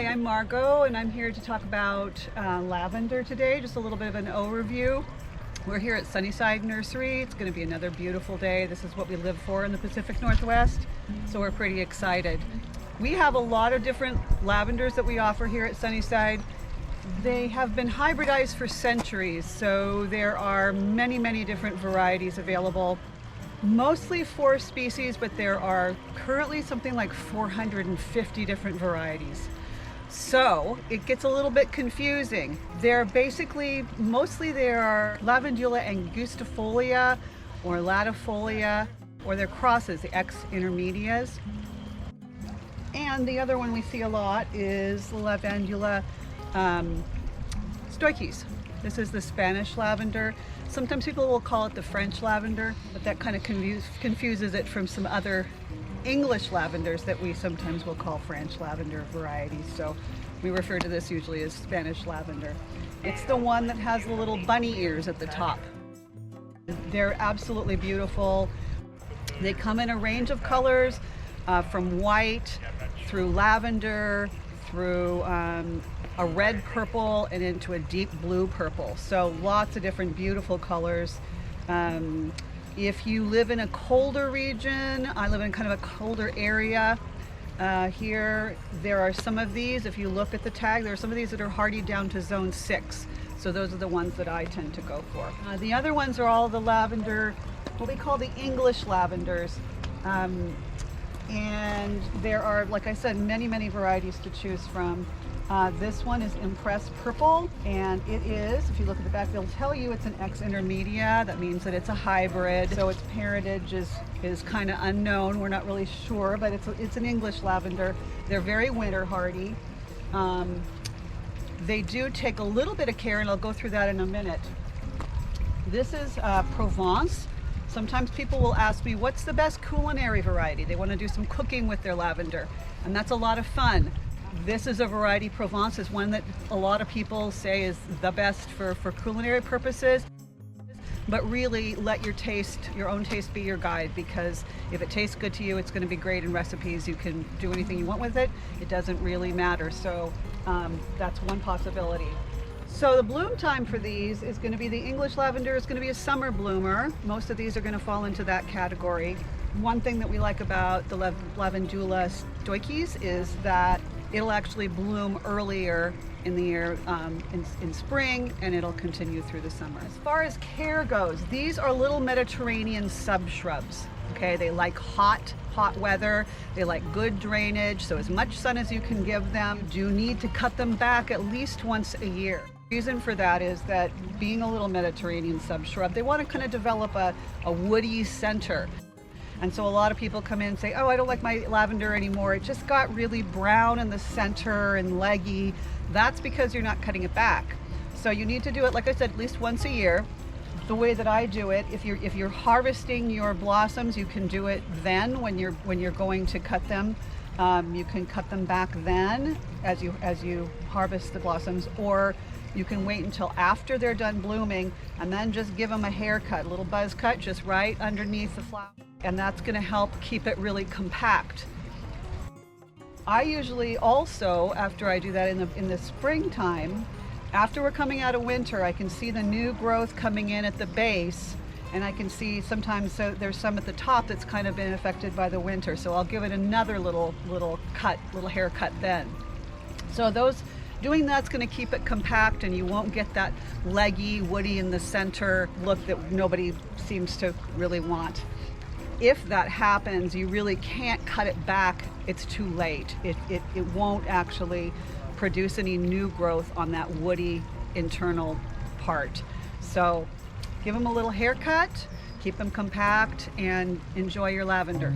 Hi, I'm Margot, and I'm here to talk about lavender today, just a little bit of an overview. We're here at Sunnyside Nursery. It's going to be another beautiful day. This is what we live for in the Pacific Northwest, so we're pretty excited. We have a lot of different lavenders that we offer here at Sunnyside. They have been hybridized for centuries, so there are many different varieties available. Mostly 4 species, but there are currently something like 450 different varieties. So it gets a little bit confusing. Mostly there are Lavandula angustifolia or latifolia, or their crosses, the X intermedias. And the other one we see a lot is Lavandula stoiches. This is the Spanish lavender. Sometimes people will call it the French lavender, but that kind of confuses it from some other English lavenders that we sometimes will call French lavender varieties. So we refer to this usually as Spanish lavender. It's the one that has the little bunny ears at the top. They're absolutely beautiful. They come in a range of colors, from white through lavender, through a red purple, and into a deep blue purple. So lots of different beautiful colors. If you live in a colder region, I live in kind of a colder area here, there are some of these. If you look at the tag, there are some of these that are hardy down to zone 6. So those are the ones that I tend to go for. The other ones are all the lavender, what we call the English lavenders. And there are, like I said, many varieties to choose from. This one is Impressed Purple, and it is, if you look at the back, they'll tell you it's an X intermedia. That means that it's a hybrid, so its parentage is kind of unknown. We're not really sure, but it's an English lavender. They're very winter hardy. They do take a little bit of care, and I'll go through that in a minute. This is Provence. Sometimes people will ask me, what's the best culinary variety? They want to do some cooking with their lavender, and that's a lot of fun. This is a variety, Provence is one that a lot of people say is the best for culinary purposes. But really let your own taste be your guide, because if it tastes good to you, it's going to be great in recipes. You can do anything you want with it. It doesn't really matter. So that's one possibility. So the bloom time for these is going to be the English lavender is going to be a summer bloomer. Most of these are going to fall into that category. One thing that we like about the Lavandula stoiches is that it'll actually bloom earlier in the year, in spring, and it'll continue through the summer. As far as care goes, these are little Mediterranean subshrubs. Okay, they like hot weather. They like good drainage, so as much sun as you can give them. You need to cut them back at least once a year. The reason for that is that being a little Mediterranean subshrub, they want to kind of develop a woody center. And so a lot of people come in and say, oh, I don't like my lavender anymore. It just got really brown in the center and leggy. That's because you're not cutting it back. So you need to do it, like I said, at least once a year. The way that I do it, if you're harvesting your blossoms, you can do it then when you're going to cut them. You can cut them back then as you harvest the blossoms, or you can wait until after they're done blooming and then just give them a haircut, a little buzz cut just right underneath the flower. And that's going to help keep it really compact. I usually also, after I do that in the springtime, after we're coming out of winter, I can see the new growth coming in at the base, and I can see sometimes there's some at the top that's kind of been affected by the winter. So I'll give it another little haircut then. So doing that's going to keep it compact, and you won't get that leggy, woody in the center look that nobody seems to really want. If that happens, you really can't cut it back. It's too late. It won't actually produce any new growth on that woody internal part. So give them a little haircut, keep them compact, and enjoy your lavender.